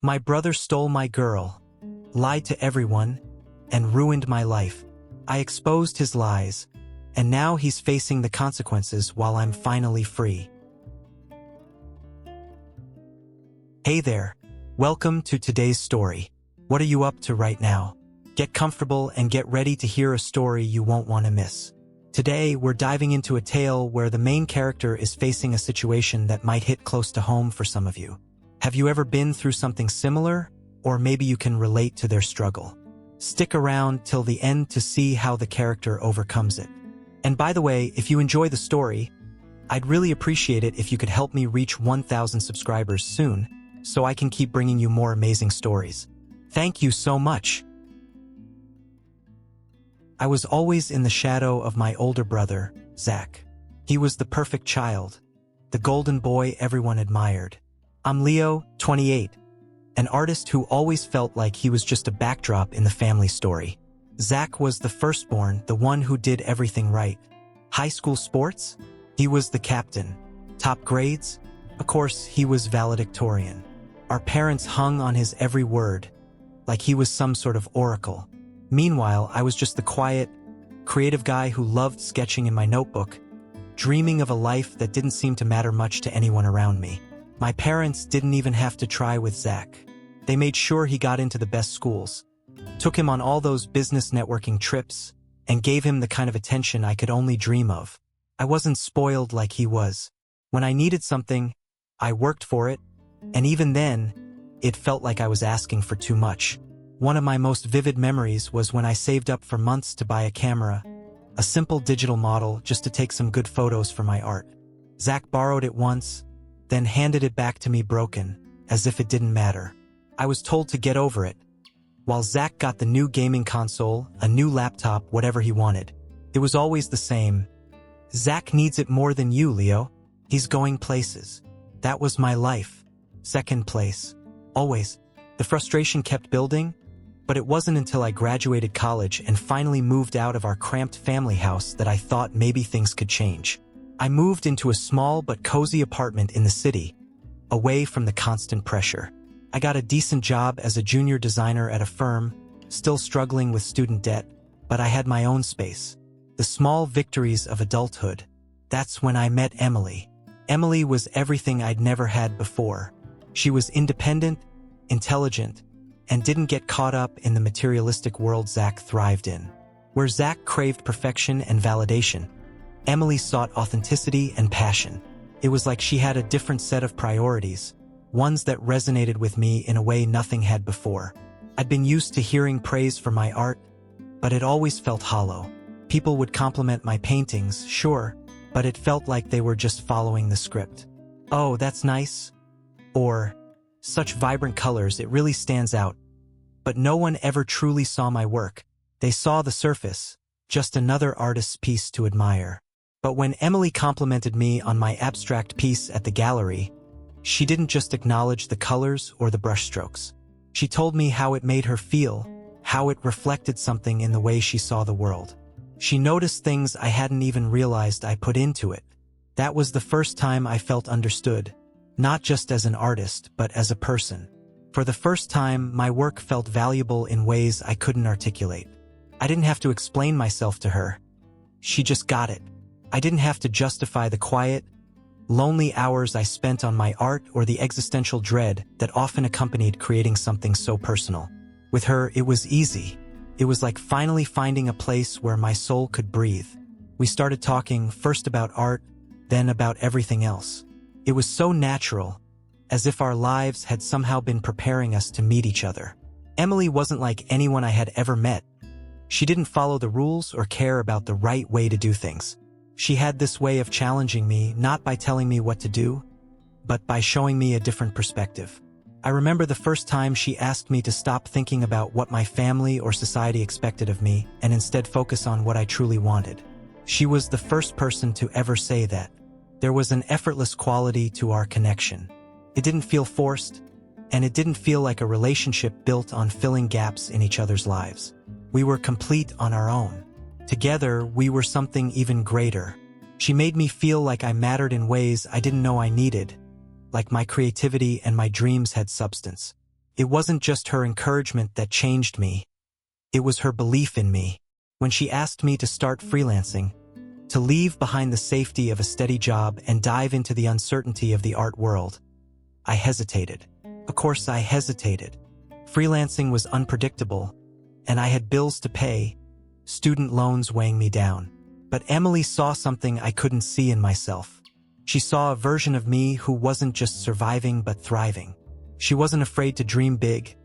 My brother stole my girl, lied to everyone, and ruined my life. I exposed his lies, and now he's facing the consequences while I'm finally free. Hey there, welcome to today's story. What are you up to right now? Get comfortable and get ready to hear a story you won't want to miss. Today, we're diving into a tale where the main character is facing a situation that might hit close to home for some of you. Have you ever been through something similar? Or maybe you can relate to their struggle. Stick around till the end to see how the character overcomes it. And by the way, if you enjoy the story, I'd really appreciate it if you could help me reach 1,000 subscribers soon, so I can keep bringing you more amazing stories. Thank you so much. I was always in the shadow of my older brother, Zach. He was the perfect child, the golden boy everyone admired. I'm Leo, 28, an artist who always felt like he was just a backdrop in the family story. Zach was the firstborn, the one who did everything right. High school sports? He was the captain. Top grades? Of course, he was valedictorian. Our parents hung on his every word, like he was some sort of oracle. Meanwhile, I was just the quiet, creative guy who loved sketching in my notebook, dreaming of a life that didn't seem to matter much to anyone around me. My parents didn't even have to try with Zach. They made sure he got into the best schools, took him on all those business networking trips, and gave him the kind of attention I could only dream of. I wasn't spoiled like he was. When I needed something, I worked for it, and even then, it felt like I was asking for too much. One of my most vivid memories was when I saved up for months to buy a camera, a simple digital model just to take some good photos for my art. Zach borrowed it once, then handed it back to me broken, as if it didn't matter. I was told to get over it, while Zach got the new gaming console, a new laptop, whatever he wanted. It was always the same. Zach needs it more than you, Leo. He's going places. That was my life. Second place. Always. The frustration kept building, but it wasn't until I graduated college and finally moved out of our cramped family house that I thought maybe things could change. I moved into a small but cozy apartment in the city, away from the constant pressure. I got a decent job as a junior designer at a firm, still struggling with student debt, but I had my own space. The small victories of adulthood. That's when I met Emily. Emily was everything I'd never had before. She was independent, intelligent, and didn't get caught up in the materialistic world Zach thrived in. Where Zach craved perfection and validation, Emily sought authenticity and passion. It was like she had a different set of priorities, ones that resonated with me in a way nothing had before. I'd been used to hearing praise for my art, but it always felt hollow. People would compliment my paintings, sure, but it felt like they were just following the script. "Oh, that's nice," or "Such vibrant colors, it really stands out." But no one ever truly saw my work. They saw the surface, just another artist's piece to admire. But when Emily complimented me on my abstract piece at the gallery, she didn't just acknowledge the colors or the brushstrokes. She told me how it made her feel, how it reflected something in the way she saw the world. She noticed things I hadn't even realized I put into it. That was the first time I felt understood, not just as an artist, but as a person. For the first time, my work felt valuable in ways I couldn't articulate. I didn't have to explain myself to her. She just got it. I didn't have to justify the quiet, lonely hours I spent on my art or the existential dread that often accompanied creating something so personal. With her, it was easy. It was like finally finding a place where my soul could breathe. We started talking first about art, then about everything else. It was so natural, as if our lives had somehow been preparing us to meet each other. Emily wasn't like anyone I had ever met. She didn't follow the rules or care about the right way to do things. She had this way of challenging me, not by telling me what to do, but by showing me a different perspective. I remember the first time she asked me to stop thinking about what my family or society expected of me and instead focus on what I truly wanted. She was the first person to ever say that. There was an effortless quality to our connection. It didn't feel forced, and it didn't feel like a relationship built on filling gaps in each other's lives. We were complete on our own. Together, we were something even greater. She made me feel like I mattered in ways I didn't know I needed, like my creativity and my dreams had substance. It wasn't just her encouragement that changed me. It was her belief in me. When she asked me to start freelancing, to leave behind the safety of a steady job and dive into the uncertainty of the art world, I hesitated. Of course, I hesitated. Freelancing was unpredictable, and I had bills to pay, student loans weighing me down. But Emily saw something I couldn't see in myself. She saw a version of me who wasn't just surviving but thriving. She wasn't afraid to dream big,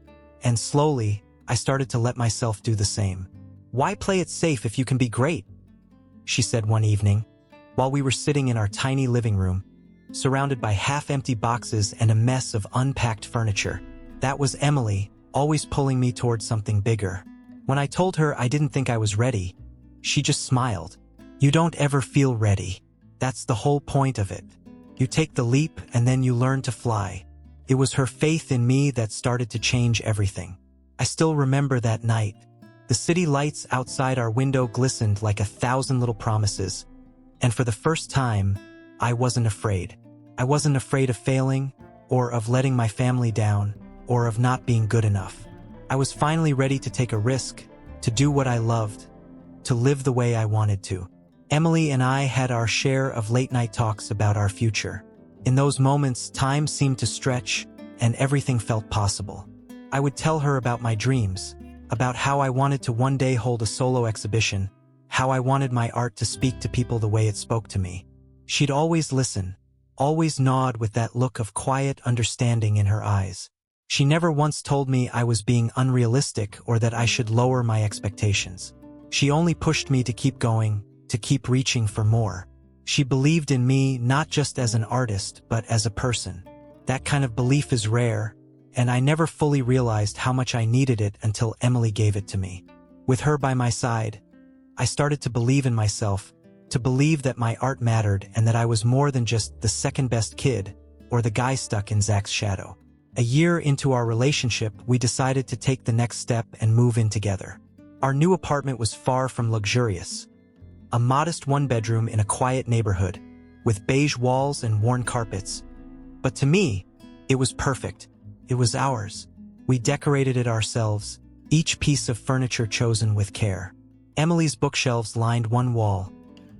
and slowly, I started to let myself do the same. "Why play it safe if you can be great?" she said one evening, while we were sitting in our tiny living room, surrounded by half-empty boxes and a mess of unpacked furniture. That was Emily, always pulling me towards something bigger. When I told her I didn't think I was ready, she just smiled. "You don't ever feel ready. That's the whole point of it. You take the leap and then you learn to fly." It was her faith in me that started to change everything. I still remember that night. The city lights outside our window glistened like 1,000 little promises, and for the first time, I wasn't afraid. I wasn't afraid of failing, or of letting my family down, or of not being good enough. I was finally ready to take a risk, to do what I loved, to live the way I wanted to. Emily and I had our share of late-night talks about our future. In those moments, time seemed to stretch, and everything felt possible. I would tell her about my dreams, about how I wanted to one day hold a solo exhibition, how I wanted my art to speak to people the way it spoke to me. She'd always listen, always nod with that look of quiet understanding in her eyes. She never once told me I was being unrealistic or that I should lower my expectations. She only pushed me to keep going, to keep reaching for more. She believed in me not just as an artist, but as a person. That kind of belief is rare, and I never fully realized how much I needed it until Emily gave it to me. With her by my side, I started to believe in myself, to believe that my art mattered and that I was more than just the second-best kid or the guy stuck in Zach's shadow. A year into our relationship, we decided to take the next step and move in together. Our new apartment was far from luxurious. A modest one-bedroom in a quiet neighborhood, with beige walls and worn carpets. But to me, it was perfect. It was ours. We decorated it ourselves, each piece of furniture chosen with care. Emily's bookshelves lined one wall,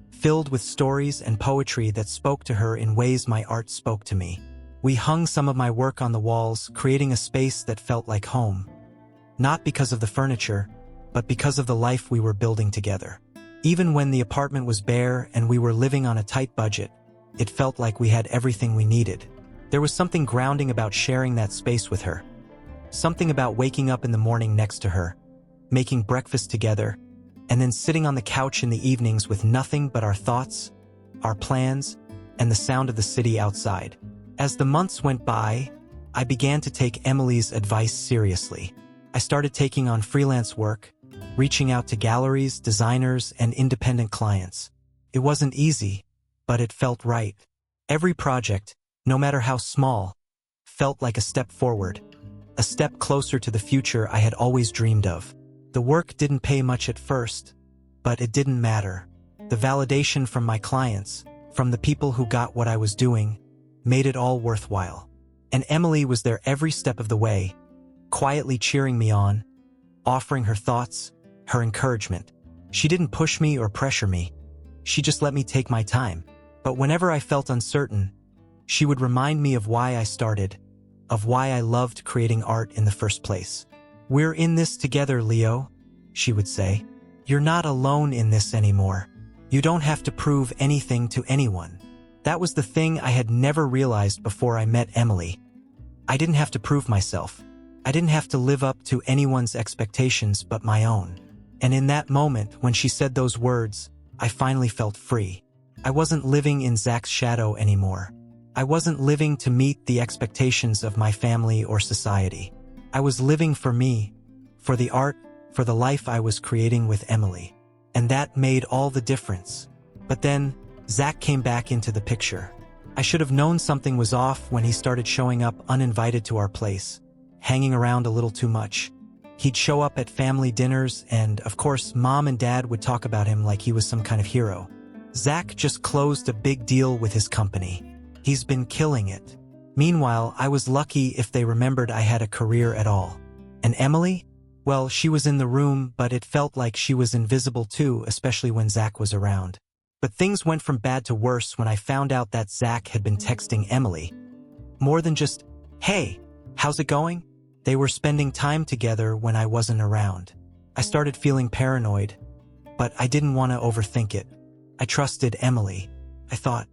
filled with stories and poetry that spoke to her in ways my art spoke to me. We hung some of my work on the walls, creating a space that felt like home. Not because of the furniture, but because of the life we were building together. Even when the apartment was bare and we were living on a tight budget, it felt like we had everything we needed. There was something grounding about sharing that space with her. Something about waking up in the morning next to her, making breakfast together, and then sitting on the couch in the evenings with nothing but our thoughts, our plans, and the sound of the city outside. As the months went by, I began to take Emily's advice seriously. I started taking on freelance work, reaching out to galleries, designers, and independent clients. It wasn't easy, but it felt right. Every project, no matter how small, felt like a step forward, a step closer to the future I had always dreamed of. The work didn't pay much at first, but it didn't matter. The validation from my clients, from the people who got what I was doing, made it all worthwhile. And Emily was there every step of the way, quietly cheering me on, offering her thoughts, her encouragement. She didn't push me or pressure me. She just let me take my time. But whenever I felt uncertain, she would remind me of why I started, of why I loved creating art in the first place. "We're in this together, Leo," she would say. "You're not alone in this anymore. You don't have to prove anything to anyone." That was the thing I had never realized before I met Emily. I didn't have to prove myself. I didn't have to live up to anyone's expectations but my own. And in that moment, when she said those words, I finally felt free. I wasn't living in Zach's shadow anymore. I wasn't living to meet the expectations of my family or society. I was living for me, for the art, for the life I was creating with Emily. And that made all the difference. But then, Zach came back into the picture. I should have known something was off when he started showing up uninvited to our place, hanging around a little too much. He'd show up at family dinners and, of course, Mom and Dad would talk about him like he was some kind of hero. Zach just closed a big deal with his company. He's been killing it. Meanwhile, I was lucky if they remembered I had a career at all. And Emily? Well, she was in the room, but it felt like she was invisible too, especially when Zach was around. But things went from bad to worse when I found out that Zach had been texting Emily. More than just, "Hey, how's it going?" They were spending time together when I wasn't around. I started feeling paranoid, but I didn't want to overthink it. I trusted Emily. I thought,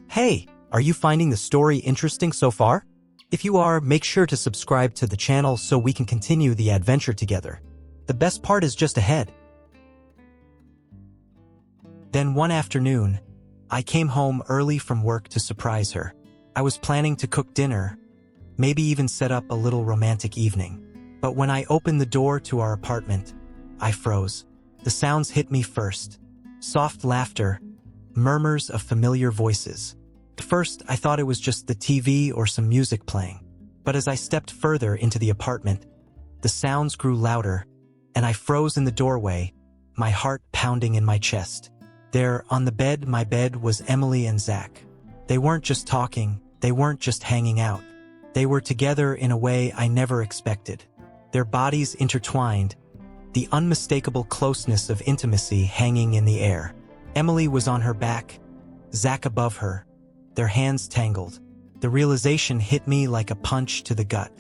"Hey, are you finding the story interesting so far? If you are, make sure to subscribe to the channel so we can continue the adventure together. The best part is just ahead." Then one afternoon, I came home early from work to surprise her. I was planning to cook dinner, maybe even set up a little romantic evening. But when I opened the door to our apartment, I froze. The sounds hit me first. Soft laughter, murmurs of familiar voices. At first, I thought it was just the TV or some music playing. But as I stepped further into the apartment, the sounds grew louder, and I froze in the doorway, my heart pounding in my chest. There, on the bed, my bed, was Emily and Zach. They weren't just talking, they weren't just hanging out. They were together in a way I never expected. Their bodies intertwined, the unmistakable closeness of intimacy hanging in the air. Emily was on her back, Zach above her, their hands tangled. The realization hit me like a punch to the gut.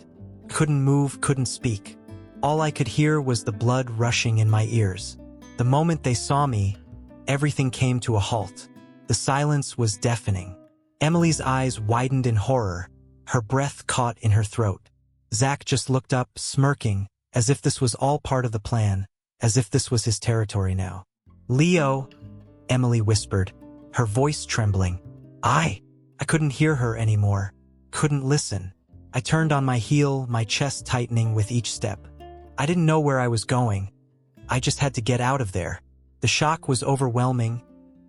Couldn't move, couldn't speak. All I could hear was the blood rushing in my ears. The moment they saw me, everything came to a halt. The silence was deafening. Emily's eyes widened in horror, her breath caught in her throat. Zach just looked up, smirking, as if this was all part of the plan, as if this was his territory now. "Leo," Emily whispered, her voice trembling. I couldn't hear her anymore, couldn't listen. I turned on my heel, my chest tightening with each step. I didn't know where I was going. I just had to get out of there. The shock was overwhelming,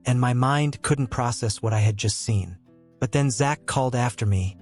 and my mind couldn't process what I had just seen. But then Zach called after me,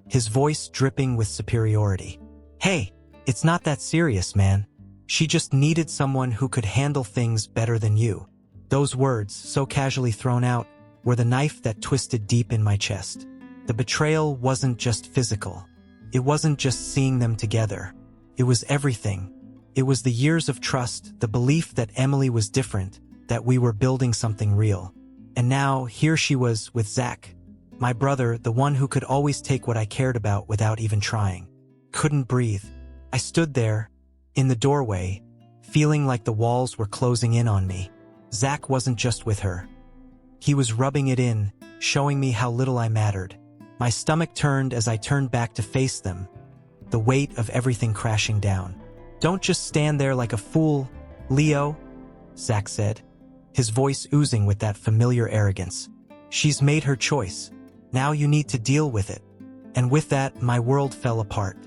his voice dripping with superiority. "Hey, it's not that serious, man. She just needed someone who could handle things better than you." Those words, so casually thrown out, were the knife that twisted deep in my chest. The betrayal wasn't just physical. It wasn't just seeing them together. It was everything. It was the years of trust, the belief that Emily was different, that we were building something real. And now, here she was with Zach, my brother, the one who could always take what I cared about without even trying. Couldn't breathe. I stood there, in the doorway, feeling like the walls were closing in on me. Zach wasn't just with her. He was rubbing it in, showing me how little I mattered. My stomach turned as I turned back to face them, the weight of everything crashing down. "Don't just stand there like a fool, Leo," Zach said, his voice oozing with that familiar arrogance. "She's made her choice. Now you need to deal with it." And with that, my world fell apart.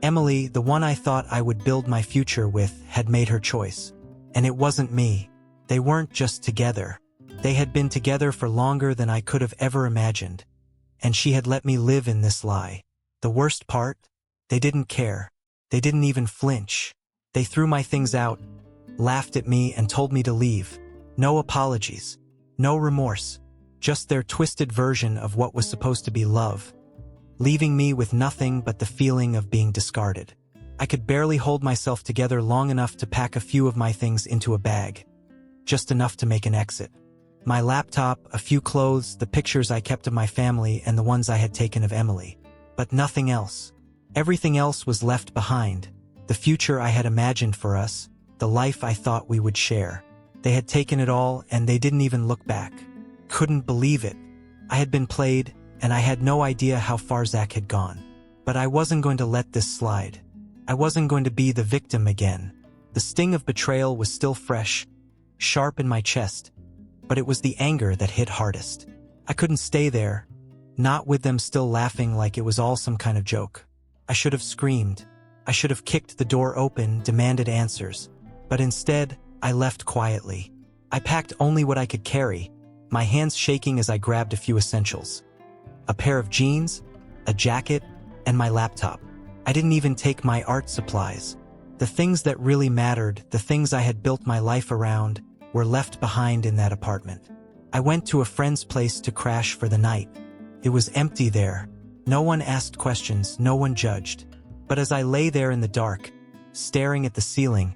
Emily, the one I thought I would build my future with, had made her choice. And it wasn't me. They weren't just together. They had been together for longer than I could have ever imagined. And she had let me live in this lie. The worst part? They didn't care. They didn't even flinch. They threw my things out, laughed at me, and told me to leave. No apologies. No remorse. Just their twisted version of what was supposed to be love. Leaving me with nothing but the feeling of being discarded. I could barely hold myself together long enough to pack a few of my things into a bag. Just enough to make an exit. My laptop, a few clothes, the pictures I kept of my family, and the ones I had taken of Emily. But nothing else. Everything else was left behind. The future I had imagined for us, the life I thought we would share. They had taken it all, and they didn't even look back. Couldn't believe it. I had been played, and I had no idea how far Zach had gone. But I wasn't going to let this slide. I wasn't going to be the victim again. The sting of betrayal was still fresh, sharp in my chest, but it was the anger that hit hardest. I couldn't stay there, not with them still laughing like it was all some kind of joke. I should have screamed. I should have kicked the door open, demanded answers. But instead, I left quietly. I packed only what I could carry, my hands shaking as I grabbed a few essentials. A pair of jeans, a jacket, and my laptop. I didn't even take my art supplies. The things that really mattered, the things I had built my life around, were left behind in that apartment. I went to a friend's place to crash for the night. It was empty there. No one asked questions, no one judged. But as I lay there in the dark, staring at the ceiling,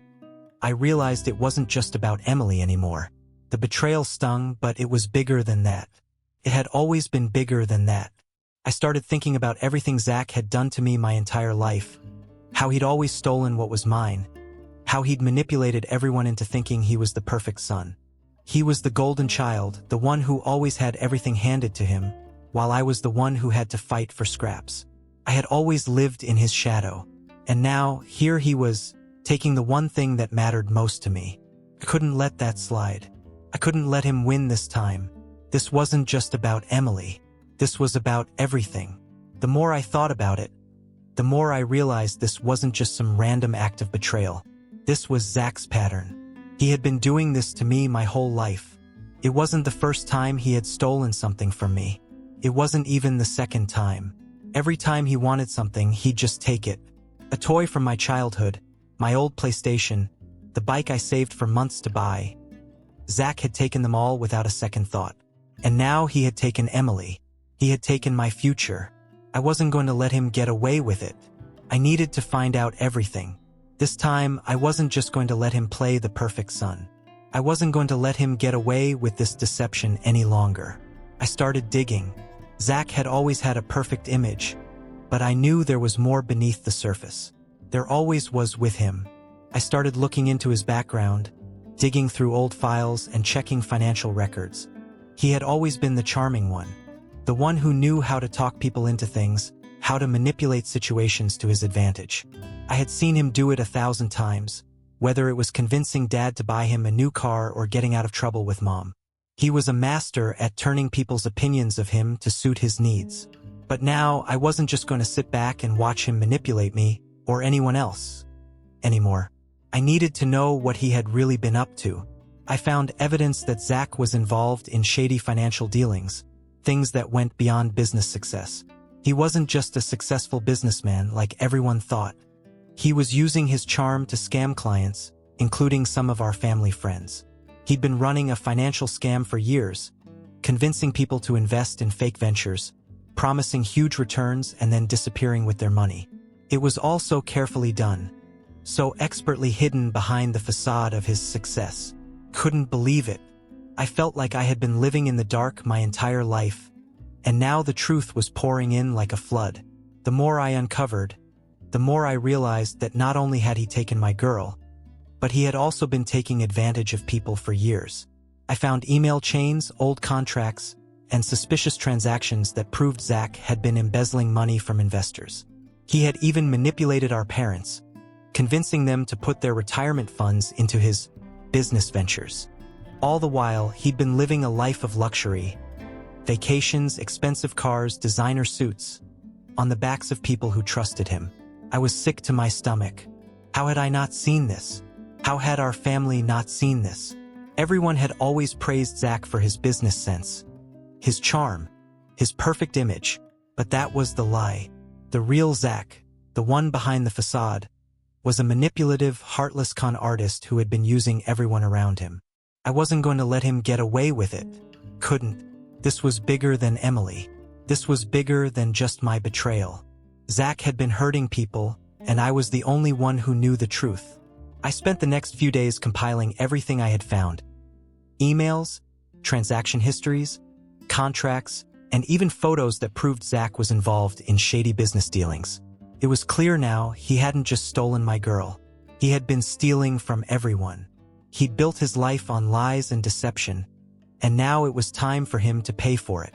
I realized it wasn't just about Emily anymore. The betrayal stung, but it was bigger than that. It had always been bigger than that. I started thinking about everything Zach had done to me my entire life. How he'd always stolen what was mine. How he'd manipulated everyone into thinking he was the perfect son. He was the golden child, the one who always had everything handed to him, while I was the one who had to fight for scraps. I had always lived in his shadow. And now, here he was, taking the one thing that mattered most to me. I couldn't let that slide. I couldn't let him win this time. This wasn't just about Emily. This was about everything. The more I thought about it, the more I realized this wasn't just some random act of betrayal. This was Zach's pattern. He had been doing this to me my whole life. It wasn't the first time he had stolen something from me. It wasn't even the second time. Every time he wanted something, he'd just take it. A toy from my childhood, my old PlayStation, the bike I saved for months to buy. Zach had taken them all without a second thought. And now he had taken Emily. He had taken my future. I wasn't going to let him get away with it. I needed to find out everything. This time, I wasn't just going to let him play the perfect son. I wasn't going to let him get away with this deception any longer. I started digging. Zach had always had a perfect image, but I knew there was more beneath the surface. There always was with him. I started looking into his background, digging through old files and checking financial records. He had always been the charming one, the one who knew how to talk people into things, how to manipulate situations to his advantage. I had seen him do it 1,000 times, whether it was convincing Dad to buy him a new car or getting out of trouble with Mom. He was a master at turning people's opinions of him to suit his needs. But now I wasn't just going to sit back and watch him manipulate me or anyone else anymore. I needed to know what he had really been up to. I found evidence that Zach was involved in shady financial dealings, things that went beyond business success. He wasn't just a successful businessman like everyone thought. He was using his charm to scam clients, including some of our family friends. He'd been running a financial scam for years, convincing people to invest in fake ventures, promising huge returns and then disappearing with their money. It was all so carefully done, so expertly hidden behind the facade of his success. Couldn't believe it. I felt like I had been living in the dark my entire life, and now the truth was pouring in like a flood. The more I uncovered, the more I realized that not only had he taken my girl, but he had also been taking advantage of people for years. I found email chains, old contracts, and suspicious transactions that proved Zach had been embezzling money from investors. He had even manipulated our parents, convincing them to put their retirement funds into his business ventures. All the while, he'd been living a life of luxury, vacations, expensive cars, designer suits, on the backs of people who trusted him. I was sick to my stomach. How had I not seen this? How had our family not seen this? Everyone had always praised Zach for his business sense, his charm, his perfect image, but that was the lie. The real Zach, the one behind the facade, was a manipulative, heartless con artist who had been using everyone around him. I wasn't going to let him get away with it. Couldn't. This was bigger than Emily. This was bigger than just my betrayal. Zach had been hurting people, and I was the only one who knew the truth. I spent the next few days compiling everything I had found. Emails, transaction histories, contracts, and even photos that proved Zach was involved in shady business dealings. It was clear now he hadn't just stolen my girl. He had been stealing from everyone. He'd built his life on lies and deception, and now it was time for him to pay for it.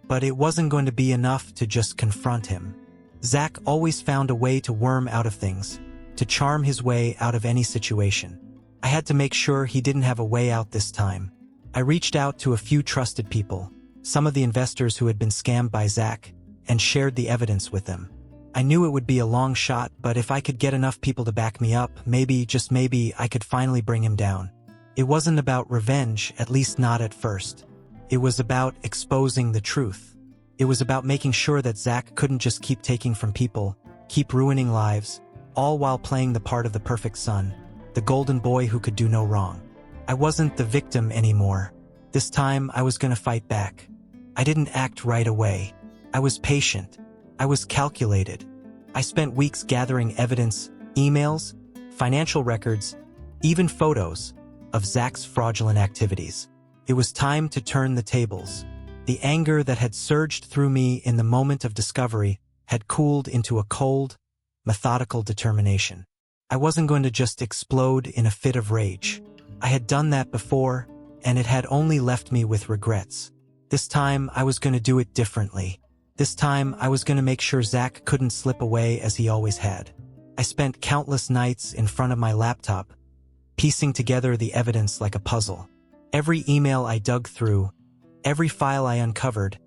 But it wasn't going to be enough to just confront him. Zach always found a way to worm out of things, to charm his way out of any situation. I had to make sure he didn't have a way out this time. I reached out to a few trusted people, some of the investors who had been scammed by Zach, and shared the evidence with them. I knew it would be a long shot, but if I could get enough people to back me up, maybe, just maybe, I could finally bring him down. It wasn't about revenge, at least not at first. It was about exposing the truth. It was about making sure that Zach couldn't just keep taking from people, keep ruining lives, all while playing the part of the perfect son, the golden boy who could do no wrong. I wasn't the victim anymore. This time I was going to fight back. I didn't act right away. I was patient. I was calculated. I spent weeks gathering evidence, emails, financial records, even photos of Zach's fraudulent activities. It was time to turn the tables. The anger that had surged through me in the moment of discovery had cooled into a cold, methodical determination. I wasn't going to just explode in a fit of rage. I had done that before, and it had only left me with regrets. This time, I was going to do it differently. This time, I was going to make sure Zach couldn't slip away as he always had. I spent countless nights in front of my laptop, piecing together the evidence like a puzzle. Every email I dug through, every file I uncovered,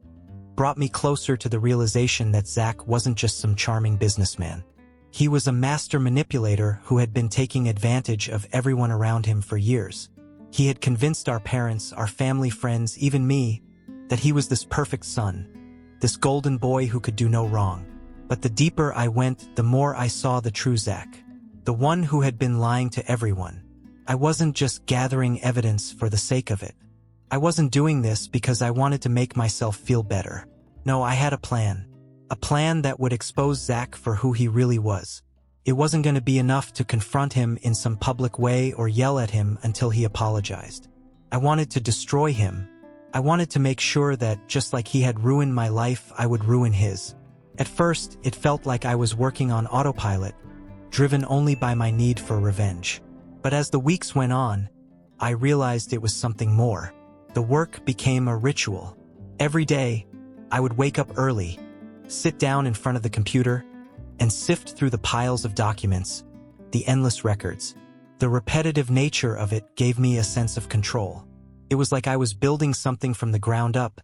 brought me closer to the realization that Zach wasn't just some charming businessman. He was a master manipulator who had been taking advantage of everyone around him for years. He had convinced our parents, our family, friends, even me, that he was this perfect son, this golden boy who could do no wrong. But the deeper I went, the more I saw the true Zach, the one who had been lying to everyone. I wasn't just gathering evidence for the sake of it. I wasn't doing this because I wanted to make myself feel better. No, I had a plan that would expose Zach for who he really was. It wasn't going to be enough to confront him in some public way or yell at him until he apologized. I wanted to destroy him. I wanted to make sure that, just like he had ruined my life, I would ruin his. At first, it felt like I was working on autopilot, driven only by my need for revenge. But as the weeks went on, I realized it was something more. The work became a ritual. Every day, I would wake up early, sit down in front of the computer, and sift through the piles of documents, the endless records. The repetitive nature of it gave me a sense of control. It was like I was building something from the ground up,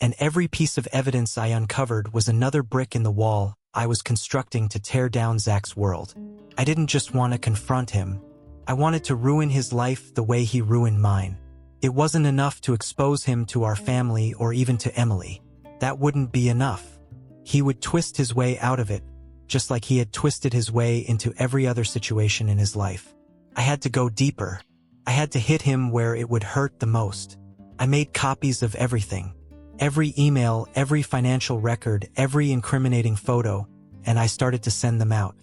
and every piece of evidence I uncovered was another brick in the wall I was constructing to tear down Zach's world. I didn't just want to confront him. I wanted to ruin his life the way he ruined mine. It wasn't enough to expose him to our family or even to Emily. That wouldn't be enough. He would twist his way out of it, just like he had twisted his way into every other situation in his life. I had to go deeper. I had to hit him where it would hurt the most. I made copies of everything. Every email, every financial record, every incriminating photo, and I started to send them out.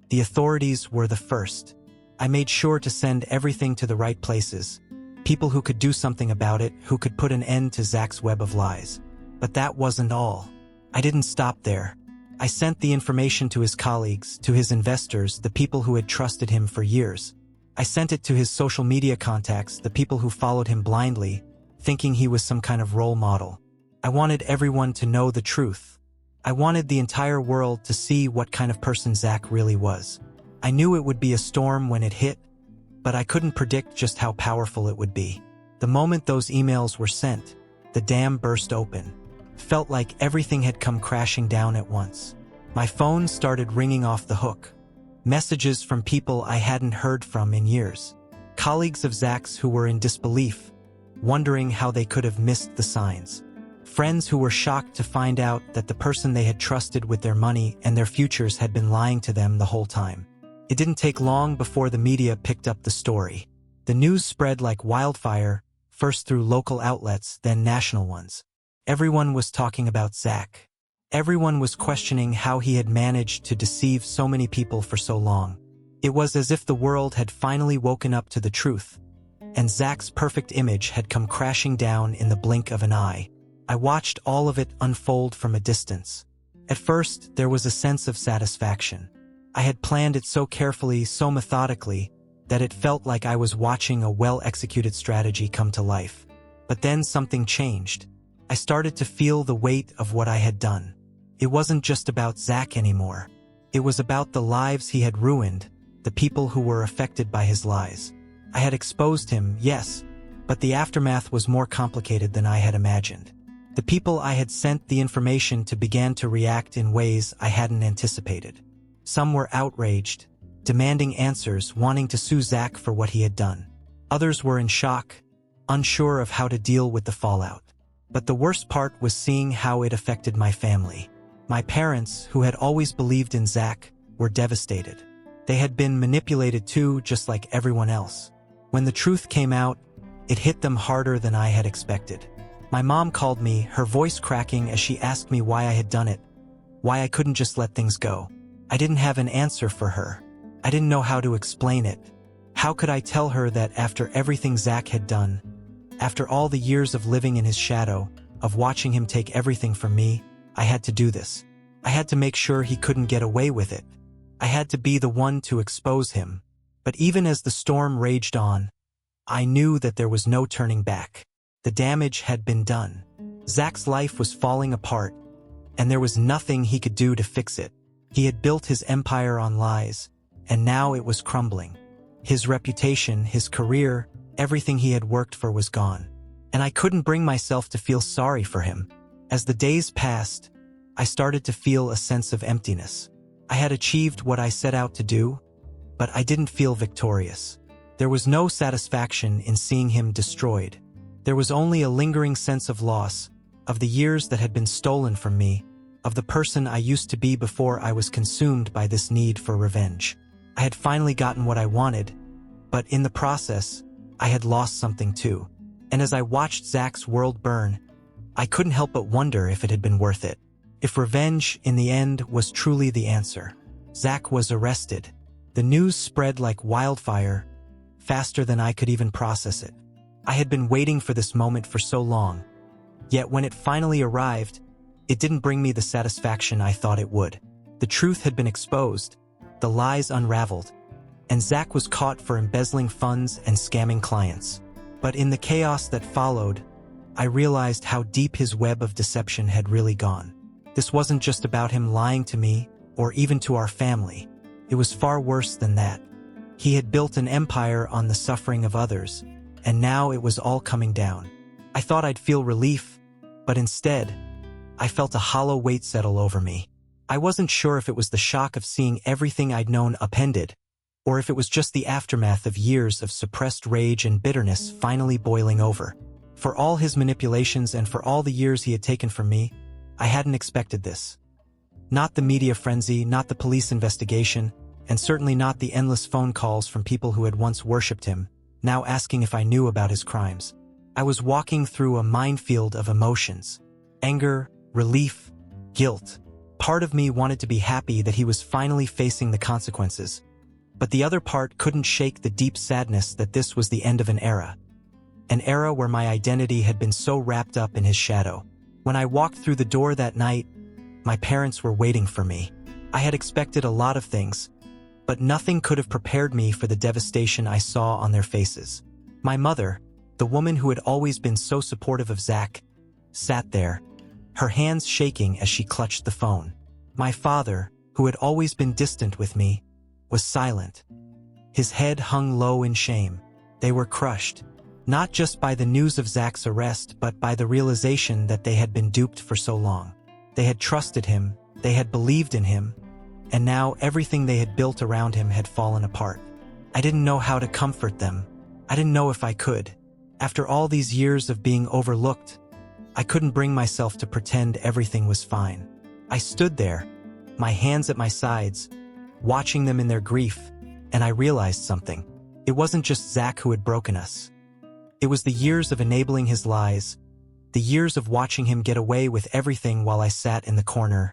The authorities were the first. I made sure to send everything to the right places. People who could do something about it, who could put an end to Zach's web of lies. But that wasn't all. I didn't stop there. I sent the information to his colleagues, to his investors, the people who had trusted him for years. I sent it to his social media contacts, the people who followed him blindly, thinking he was some kind of role model. I wanted everyone to know the truth. I wanted the entire world to see what kind of person Zach really was. I knew it would be a storm when it hit, but I couldn't predict just how powerful it would be. The moment those emails were sent, the dam burst open. Felt like everything had come crashing down at once. My phone started ringing off the hook. Messages from people I hadn't heard from in years. Colleagues of Zach's who were in disbelief, wondering how they could have missed the signs. Friends who were shocked to find out that the person they had trusted with their money and their futures had been lying to them the whole time. It didn't take long before the media picked up the story. The news spread like wildfire, first through local outlets, then national ones. Everyone was talking about Zach. Everyone was questioning how he had managed to deceive so many people for so long. It was as if the world had finally woken up to the truth, and Zach's perfect image had come crashing down in the blink of an eye. I watched all of it unfold from a distance. At first, there was a sense of satisfaction. I had planned it so carefully, so methodically, that it felt like I was watching a well-executed strategy come to life. But then something changed. I started to feel the weight of what I had done. It wasn't just about Zach anymore. It was about the lives he had ruined, the people who were affected by his lies. I had exposed him, yes, but the aftermath was more complicated than I had imagined. The people I had sent the information to began to react in ways I hadn't anticipated. Some were outraged, demanding answers, wanting to sue Zach for what he had done. Others were in shock, unsure of how to deal with the fallout. But the worst part was seeing how it affected my family. My parents, who had always believed in Zach, were devastated. They had been manipulated too, just like everyone else. When the truth came out, it hit them harder than I had expected. My mom called me, her voice cracking as she asked me why I had done it, why I couldn't just let things go. I didn't have an answer for her. I didn't know how to explain it. How could I tell her that after everything Zach had done, after all the years of living in his shadow, of watching him take everything from me, I had to do this. I had to make sure he couldn't get away with it. I had to be the one to expose him. But even as the storm raged on, I knew that there was no turning back. The damage had been done. Zach's life was falling apart, and there was nothing he could do to fix it. He had built his empire on lies, and now it was crumbling. His reputation, his career, everything he had worked for was gone. And I couldn't bring myself to feel sorry for him. As the days passed, I started to feel a sense of emptiness. I had achieved what I set out to do, but I didn't feel victorious. There was no satisfaction in seeing him destroyed. There was only a lingering sense of loss, of the years that had been stolen from me, of the person I used to be before I was consumed by this need for revenge. I had finally gotten what I wanted, but in the process, I had lost something too. And as I watched Zach's world burn, I couldn't help but wonder if it had been worth it. If revenge, in the end, was truly the answer. Zach was arrested. The news spread like wildfire, faster than I could even process it. I had been waiting for this moment for so long. Yet when it finally arrived, it didn't bring me the satisfaction I thought it would. The truth had been exposed, the lies unraveled, and Zach was caught for embezzling funds and scamming clients. But in the chaos that followed, I realized how deep his web of deception had really gone. This wasn't just about him lying to me, or even to our family. It was far worse than that. He had built an empire on the suffering of others, and now it was all coming down. I thought I'd feel relief, but instead, I felt a hollow weight settle over me. I wasn't sure if it was the shock of seeing everything I'd known upended, or if it was just the aftermath of years of suppressed rage and bitterness finally boiling over. For all his manipulations and for all the years he had taken from me, I hadn't expected this. Not the media frenzy, not the police investigation, and certainly not the endless phone calls from people who had once worshipped him, now asking if I knew about his crimes. I was walking through a minefield of emotions. Anger, relief, guilt. Part of me wanted to be happy that he was finally facing the consequences, but the other part couldn't shake the deep sadness that this was the end of an era. An era where my identity had been so wrapped up in his shadow. When I walked through the door that night, my parents were waiting for me. I had expected a lot of things, but nothing could have prepared me for the devastation I saw on their faces. My mother, the woman who had always been so supportive of Zach, sat there, her hands shaking as she clutched the phone. My father, who had always been distant with me, was silent. His head hung low in shame. They were crushed, not just by the news of Zach's arrest, but by the realization that they had been duped for so long. They had trusted him, they had believed in him, and now everything they had built around him had fallen apart. I didn't know how to comfort them. I didn't know if I could. After all these years of being overlooked, I couldn't bring myself to pretend everything was fine. I stood there, my hands at my sides, watching them in their grief, and I realized something. It wasn't just Zach who had broken us. It was the years of enabling his lies, the years of watching him get away with everything while I sat in the corner,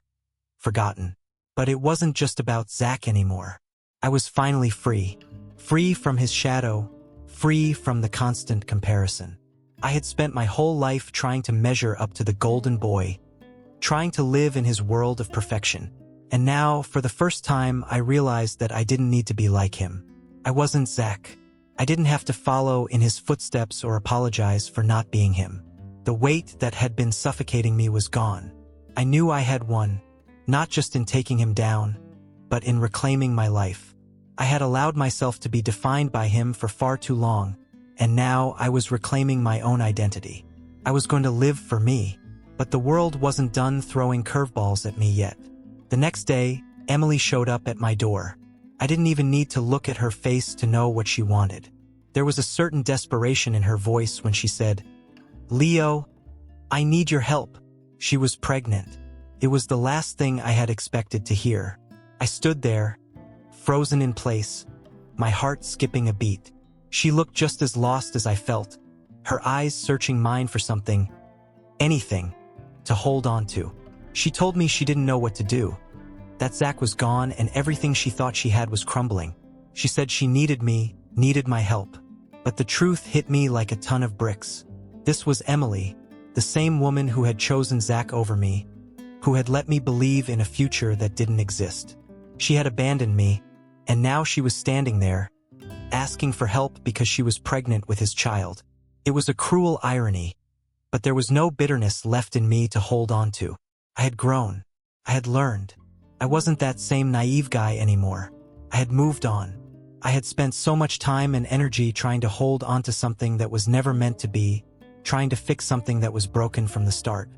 forgotten. But it wasn't just about Zach anymore. I was finally free. Free from his shadow, free from the constant comparison. I had spent my whole life trying to measure up to the golden boy, trying to live in his world of perfection. And now, for the first time, I realized that I didn't need to be like him. I wasn't Zach. I didn't have to follow in his footsteps or apologize for not being him. The weight that had been suffocating me was gone. I knew I had won, not just in taking him down, but in reclaiming my life. I had allowed myself to be defined by him for far too long, and now I was reclaiming my own identity. I was going to live for me, but the world wasn't done throwing curveballs at me yet. The next day, Emily showed up at my door. I didn't even need to look at her face to know what she wanted. There was a certain desperation in her voice when she said, "Leo, I need your help." She was pregnant. It was the last thing I had expected to hear. I stood there, frozen in place, my heart skipping a beat. She looked just as lost as I felt, her eyes searching mine for something, anything, to hold on to. She told me she didn't know what to do, that Zach was gone and everything she thought she had was crumbling. She said she needed me, needed my help. But the truth hit me like a ton of bricks. This was Emily, the same woman who had chosen Zach over me, who had let me believe in a future that didn't exist. She had abandoned me, and now she was standing there, asking for help because she was pregnant with his child. It was a cruel irony, but there was no bitterness left in me to hold on to. I had grown. I had learned. I wasn't that same naive guy anymore. I had moved on. I had spent so much time and energy trying to hold on to something that was never meant to be, trying to fix something that was broken from the start.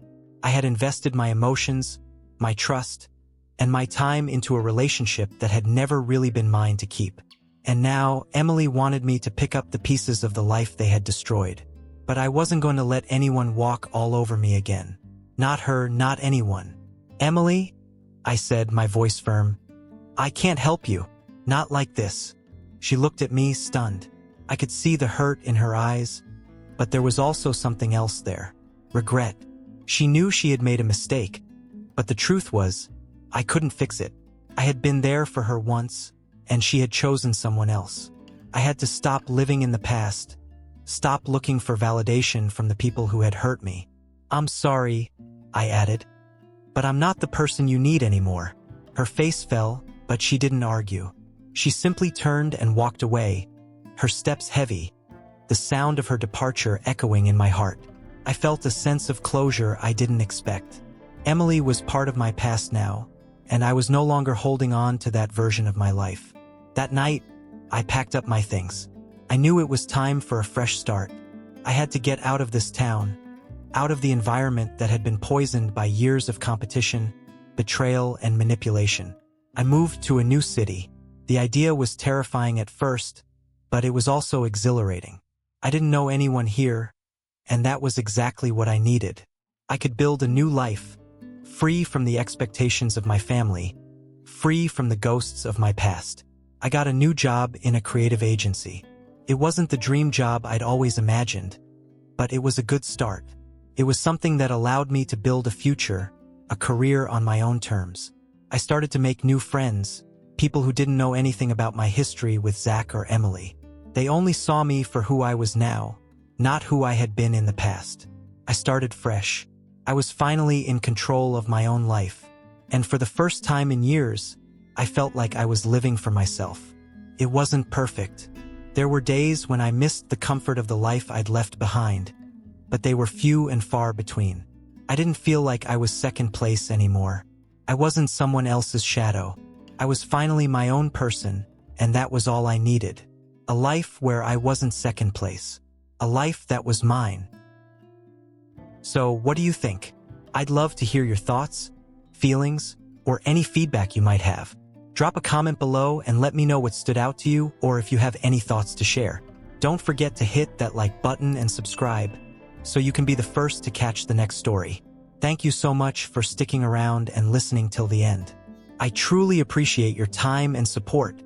I had invested my emotions, my trust, and my time into a relationship that had never really been mine to keep. And now, Emily wanted me to pick up the pieces of the life they had destroyed. But I wasn't going to let anyone walk all over me again. Not her, not anyone. Emily, I said, my voice firm, I can't help you. Not like this. She looked at me, stunned. I could see the hurt in her eyes, but there was also something else there. Regret. She knew she had made a mistake, but the truth was, I couldn't fix it. I had been there for her once, and she had chosen someone else. I had to stop living in the past, stop looking for validation from the people who had hurt me. I'm sorry, I added, but I'm not the person you need anymore. Her face fell, but she didn't argue. She simply turned and walked away, her steps heavy, the sound of her departure echoing in my heart. I felt a sense of closure I didn't expect. Emily was part of my past now, and I was no longer holding on to that version of my life. That night, I packed up my things. I knew it was time for a fresh start. I had to get out of this town, out of the environment that had been poisoned by years of competition, betrayal, and manipulation. I moved to a new city. The idea was terrifying at first, but it was also exhilarating. I didn't know anyone here, and that was exactly what I needed. I could build a new life, free from the expectations of my family, free from the ghosts of my past. I got a new job in a creative agency. It wasn't the dream job I'd always imagined, but it was a good start. It was something that allowed me to build a future, a career on my own terms. I started to make new friends, people who didn't know anything about my history with Zach or Emily. They only saw me for who I was now, not who I had been in the past. I started fresh. I was finally in control of my own life, and for the first time in years, I felt like I was living for myself. It wasn't perfect. There were days when I missed the comfort of the life I'd left behind, but they were few and far between. I didn't feel like I was second place anymore. I wasn't someone else's shadow. I was finally my own person, and that was all I needed. A life where I wasn't second place. A life that was mine. So, what do you think? I'd love to hear your thoughts, feelings, or any feedback you might have. Drop a comment below and let me know what stood out to you, or if you have any thoughts to share. Don't forget to hit that like button and subscribe, so you can be the first to catch the next story. Thank you so much for sticking around and listening till the end. I truly appreciate your time and support.